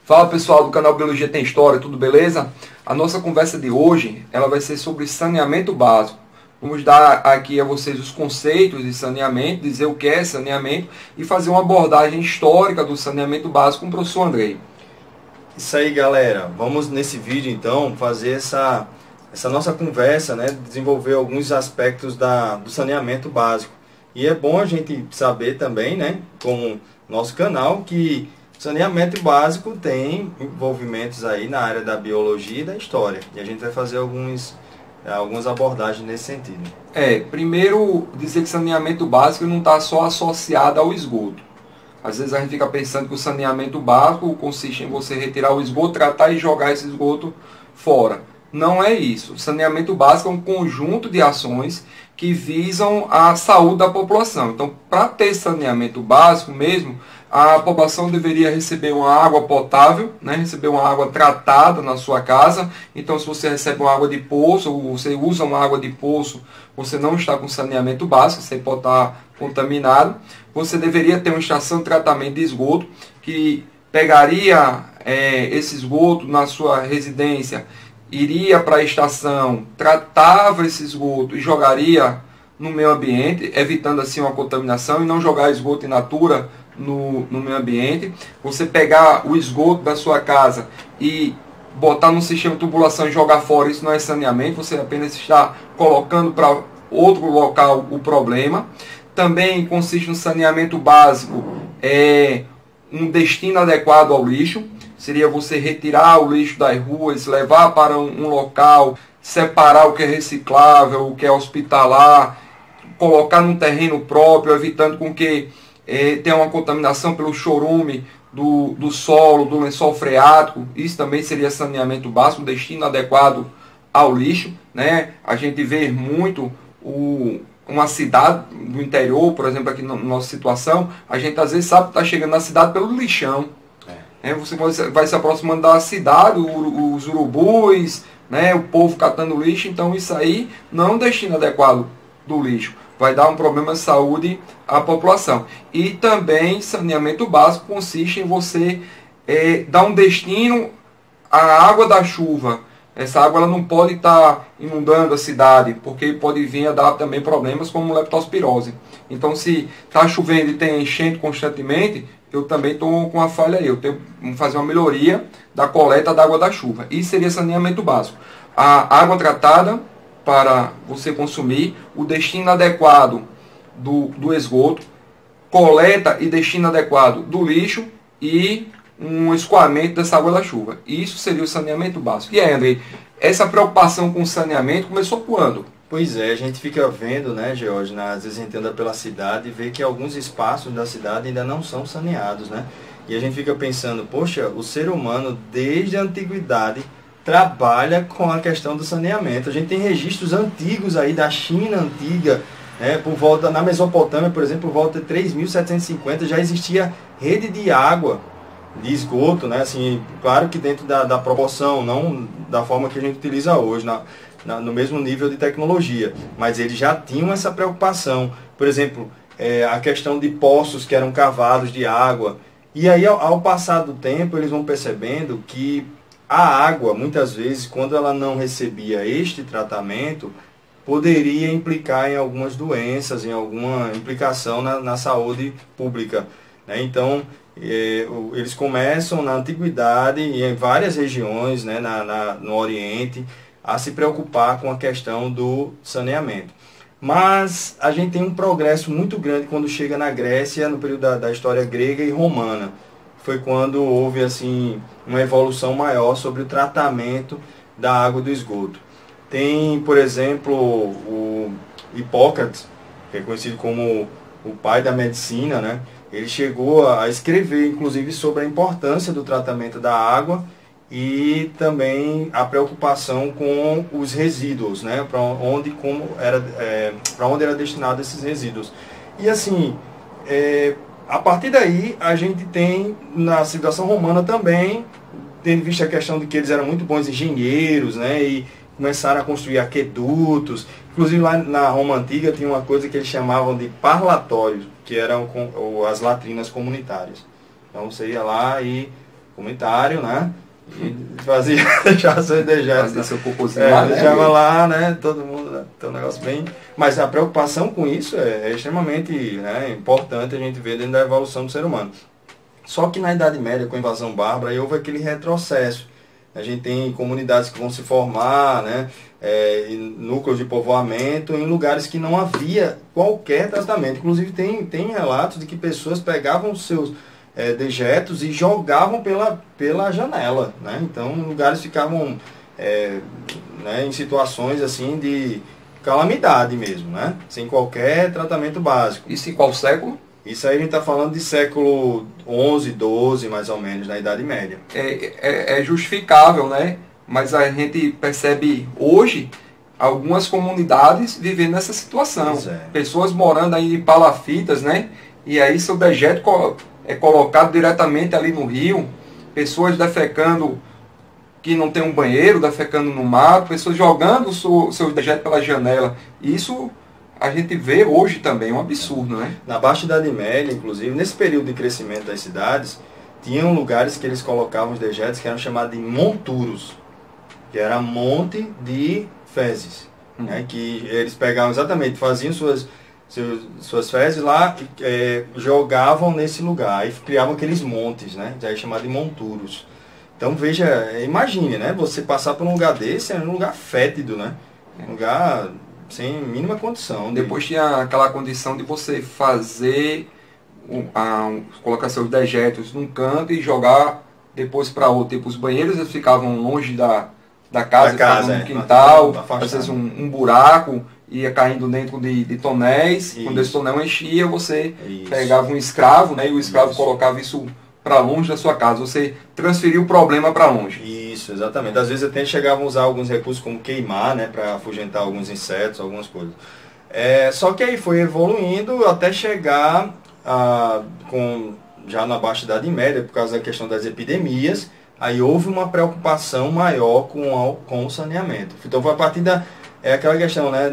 Fala pessoal do canal Biologia Tem História, tudo beleza? A nossa conversa de hoje ela vai ser sobre saneamento básico. Vamos dar aqui a vocês os conceitos de saneamento, dizer o que é saneamento e fazer uma abordagem histórica do saneamento básico com o professor Andrei. Isso aí, galera. Vamos nesse vídeo então fazer essa nossa conversa, né? Desenvolver alguns aspectos do saneamento básico. E é bom a gente saber também, né, com nosso canal, que saneamento básico tem envolvimentos aí na área da biologia e da história. E a gente vai fazer algumas abordagens nesse sentido. Primeiro dizer que saneamento básico não está só associado ao esgoto. Às vezes a gente fica pensando que o saneamento básico consiste em você retirar o esgoto, tratar e jogar esse esgoto fora. Não é isso. O saneamento básico é um conjunto de ações que visam a saúde da população. Então, para ter saneamento básico mesmo, a população deveria receber uma água potável, né? Receber uma água tratada na sua casa. Então, se você recebe uma água de poço, ou você usa uma água de poço, você não está com saneamento básico, você pode estar contaminado. Você deveria ter uma estação de tratamento de esgoto que pegaria esse esgoto na sua residência, iria para a estação, tratava esse esgoto e jogaria no meio ambiente, evitando assim uma contaminação e não jogar esgoto in natura no meio ambiente. Você pegar o esgoto da sua casa e botar num sistema de tubulação e jogar fora, isso não é saneamento, você apenas está colocando para outro local o problema. Também consiste no saneamento básico, um destino adequado ao lixo. Seria você retirar o lixo das ruas, levar para um local, separar o que é reciclável, o que é hospitalar, colocar num terreno próprio, evitando com que tenha uma contaminação pelo chorume do solo, do lençol freático. Isso também seria saneamento básico, um destino adequado ao lixo, né? A gente vê muito uma cidade do interior, por exemplo, aqui na nossa situação, a gente às vezes sabe que está chegando na cidade pelo lixão. Você vai se aproximando da cidade, os urubus, né, o povo catando lixo. Então isso aí não é um destino adequado do lixo. Vai dar um problema de saúde à população. E também saneamento básico consiste em você dar um destino à água da chuva. Essa água ela não pode estar inundando a cidade, porque pode vir a dar também problemas como leptospirose. Então, se está chovendo e tem enchente constantemente, eu também estou com uma falha aí. Eu tenho que fazer uma melhoria da coleta da água da chuva. Isso seria saneamento básico. A água tratada para você consumir, o destino adequado do esgoto, coleta e destino adequado do lixo e um escoamento dessa água da chuva. Isso seria o saneamento básico. E aí, Andrei, essa preocupação com o saneamento começou quando? Pois é, a gente fica vendo, né, George, às vezes a gente anda pela cidade e vê que alguns espaços da cidade ainda não são saneados, né? E a gente fica pensando, poxa, o ser humano desde a antiguidade trabalha com a questão do saneamento. A gente tem registros antigos aí da China antiga, né, por volta, na Mesopotâmia, por exemplo, por volta de 3.750 já existia rede de água, de esgoto, né? Assim, claro que dentro da proporção, não da forma que a gente utiliza hoje, no mesmo nível de tecnologia, mas eles já tinham essa preocupação. Por exemplo, a questão de poços que eram cavados de água. E aí, ao passar do tempo, eles vão percebendo que a água, muitas vezes, quando ela não recebia este tratamento, poderia implicar em algumas doenças, em alguma implicação na saúde pública, né? Então, eles começam na antiguidade e em várias regiões, né, no Oriente, a se preocupar com a questão do saneamento. Mas a gente tem um progresso muito grande quando chega na Grécia, no período da história grega e romana. Foi quando houve assim uma evolução maior sobre o tratamento da água do esgoto. Tem, por exemplo, o Hipócrates, que é conhecido como o pai da medicina, né? Ele chegou a escrever, inclusive, sobre a importância do tratamento da água e também a preocupação com os resíduos, né? Para onde era destinado esses resíduos. E assim, a partir daí a gente tem na civilização romana também, tendo visto a questão de que eles eram muito bons engenheiros, né? E começaram a construir aquedutos. Inclusive lá na Roma Antiga tinha uma coisa que eles chamavam de parlatórios, que eram as latrinas comunitárias. Então você ia lá e comunitário, né? E fazia, deixava seus dejetos. Fazia seu cocôzinho lá, deixava lá, né? Todo mundo, né? Tem um negócio bem... Mas a preocupação com isso é extremamente, né, importante a gente ver dentro da evolução do ser humano. Só que na Idade Média, com a invasão bárbara, aí houve aquele retrocesso. A gente tem comunidades que vão se formar, né, núcleos de povoamento em lugares que não havia qualquer tratamento. Inclusive tem relatos de que pessoas pegavam os seus dejetos e jogavam pela janela. Né? Então, lugares ficavam né, em situações assim de calamidade mesmo, né? Sem qualquer tratamento básico. Isso em qual século? Isso aí a gente está falando de século XI, XII, mais ou menos, na Idade Média. É justificável, né? Mas a gente percebe hoje algumas comunidades vivendo nessa situação. Pessoas morando aí em palafitas, né? E aí seu dejeto é colocado diretamente ali no rio. Pessoas defecando que não tem um banheiro, defecando no mato. Pessoas jogando seus dejetos pela janela. Isso... a gente vê hoje também, um absurdo, né? Na Baixa Idade Média, inclusive, nesse período de crescimento das cidades, tinham lugares que eles colocavam os dejetos que eram chamados de monturos, que era monte de fezes, né? Que eles pegavam exatamente, faziam suas fezes lá, jogavam nesse lugar, e criavam aqueles montes, né? Já é chamado de monturos. Então, veja, imagine, né? Você passar por um lugar desse, é um lugar fétido, né? Um lugar... sem mínima condição. Depois tinha aquela condição de você fazer, colocar seus dejetos num canto e jogar depois para outro. Tipo, os banheiros eles ficavam longe da casa, ficavam no quintal, às vezes um buraco, ia caindo dentro de tonéis. Isso. Quando esse tonel enchia, você pegava um escravo, né, e o escravo colocava isso para longe da sua casa. Você transferiu o problema para longe. Isso, exatamente. Às vezes até chegavam a usar alguns recursos como queimar, né, para afugentar alguns insetos, algumas coisas. Só que aí foi evoluindo até chegar já na Baixa Idade Média, por causa da questão das epidemias, aí houve uma preocupação maior com o saneamento. Então foi a partir aquela questão, né,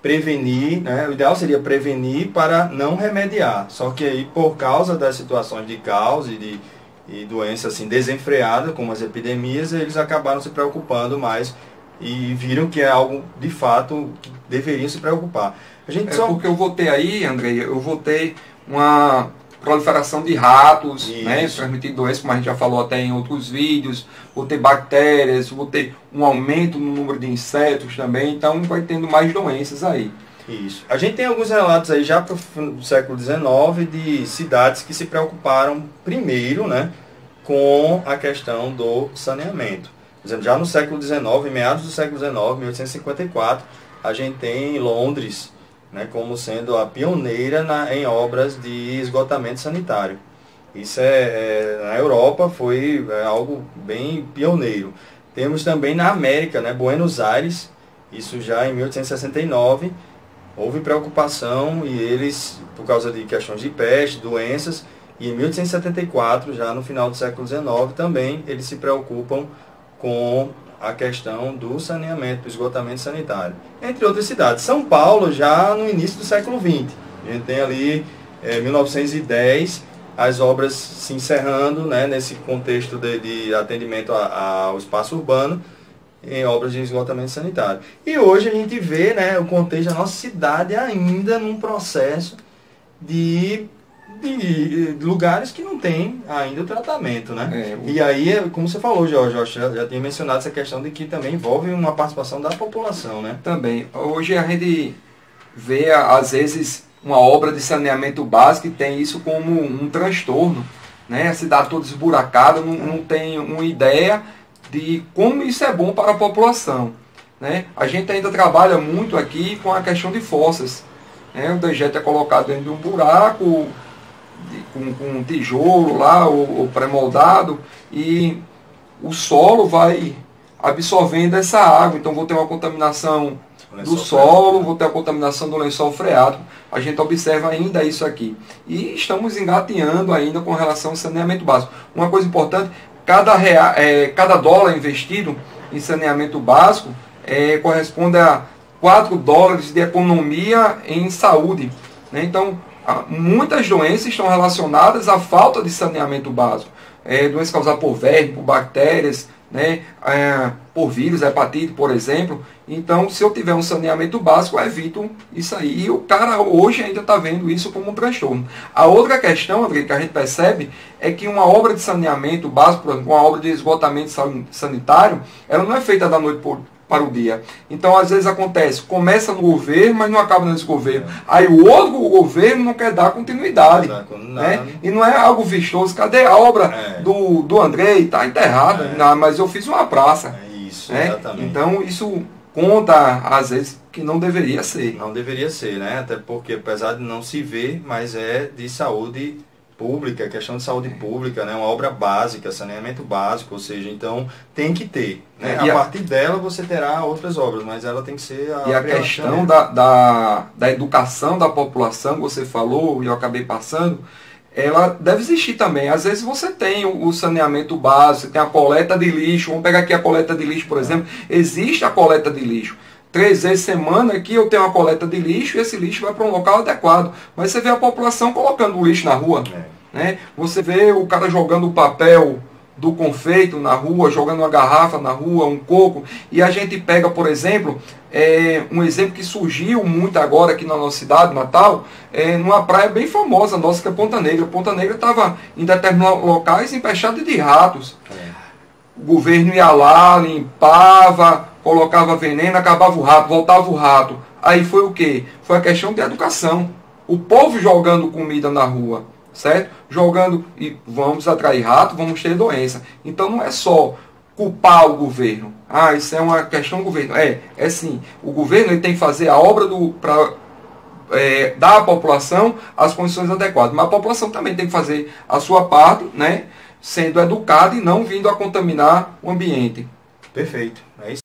prevenir, né? O ideal seria prevenir para não remediar. Só que aí, por causa das situações de caos e doenças assim, desenfreadas, como as epidemias, eles acabaram se preocupando mais e viram que é algo, de fato, que deveriam se preocupar. Porque eu vou ter aí, Andrei, uma proliferação de ratos, né, transmitindo doenças, como a gente já falou até em outros vídeos, vou ter bactérias, vou ter um aumento no número de insetos também, então vai tendo mais doenças aí. Isso. A gente tem alguns relatos aí já para o século XIX de cidades que se preocuparam primeiro, né, com a questão do saneamento. Por exemplo, já no século XIX, em meados do século XIX, 1854, a gente tem Londres, né, como sendo a pioneira em obras de esgotamento sanitário. Isso na Europa foi algo bem pioneiro. Temos também na América, né, Buenos Aires, isso já em 1869, houve preocupação e eles, por causa de questões de peste, doenças, e em 1874, já no final do século XIX, também eles se preocupam com a questão do saneamento, do esgotamento sanitário. Entre outras cidades. São Paulo, já no início do século XX. A gente tem ali, 1910, as obras se encerrando, né, nesse contexto de atendimento ao espaço urbano, em obras de esgotamento sanitário. E hoje a gente vê, né, o contexto da nossa cidade ainda num processo de lugares que não tem ainda o tratamento, né? E aí, como você falou, Jorge, já tinha mencionado essa questão de que também envolve uma participação da população, né? Também. Hoje a gente vê, às vezes, uma obra de saneamento básico e tem isso como um transtorno, né? A cidade toda esburacada, não tem uma ideia de como isso é bom para a população, né? A gente ainda trabalha muito aqui com a questão de fossas, né? O dejeto é colocado dentro de um buraco, com um tijolo lá, ou pré-moldado, e o solo vai absorvendo essa água. Então vou ter uma contaminação do solo, vou ter a contaminação do lençol freático. A gente observa ainda isso aqui. E estamos engateando ainda com relação ao saneamento básico. Uma coisa importante, cada dólar investido em saneamento básico corresponde a 4 dólares de economia em saúde, né? Então, muitas doenças estão relacionadas à falta de saneamento básico. doença causada por verme, por bactérias, né, por vírus, hepatite, por exemplo. Então, se eu tiver um saneamento básico, eu evito isso aí. E o cara hoje ainda está vendo isso como um transtorno. A outra questão, André, que a gente percebe é que uma obra de saneamento básico, por exemplo, uma obra de esgotamento sanitário, ela não é feita da noite para o dia. Então, às vezes acontece, começa no governo, mas não acaba nesse governo. Aí o outro governo não quer dar continuidade. Né? E não é algo vistoso. Cadê a obra do André? Está enterrada. Não, mas eu fiz uma praça. Isso, né? exatamente. Então, isso conta, às vezes, que não deveria ser. Não deveria ser, né? Até porque, apesar de não se ver, mas é de saúde pública, questão de saúde pública, né? Uma obra básica, saneamento básico, ou seja, então tem que ter. Né? A partir dela você terá outras obras, mas ela tem que ser a... E a questão da educação da população, que você falou, e eu acabei passando, ela deve existir também. Às vezes você tem o saneamento básico, você tem a coleta de lixo, vamos pegar aqui a coleta de lixo, por exemplo, existe a coleta de lixo. 3 vezes semana aqui eu tenho uma coleta de lixo e esse lixo vai para um local adequado. Mas você vê a população colocando o lixo na rua. Né? Você vê o cara jogando o papel do confeito na rua, jogando uma garrafa na rua, um coco. E a gente pega, por exemplo, um exemplo que surgiu muito agora aqui na nossa cidade, Natal, numa praia bem famosa nossa, que é Ponta Negra. Ponta Negra estava em determinados locais empesteada de ratos. O governo ia lá, limpava, colocava veneno, acabava o rato, voltava o rato. Aí foi o quê? Foi a questão de educação. O povo jogando comida na rua, certo? Jogando, e vamos atrair rato, vamos ter doença. Então não é só culpar o governo. Isso é uma questão do governo. É sim. O governo ele tem que fazer a obra para dar à população as condições adequadas. Mas a população também tem que fazer a sua parte, né? Sendo educada e não vindo a contaminar o ambiente. Perfeito. É isso.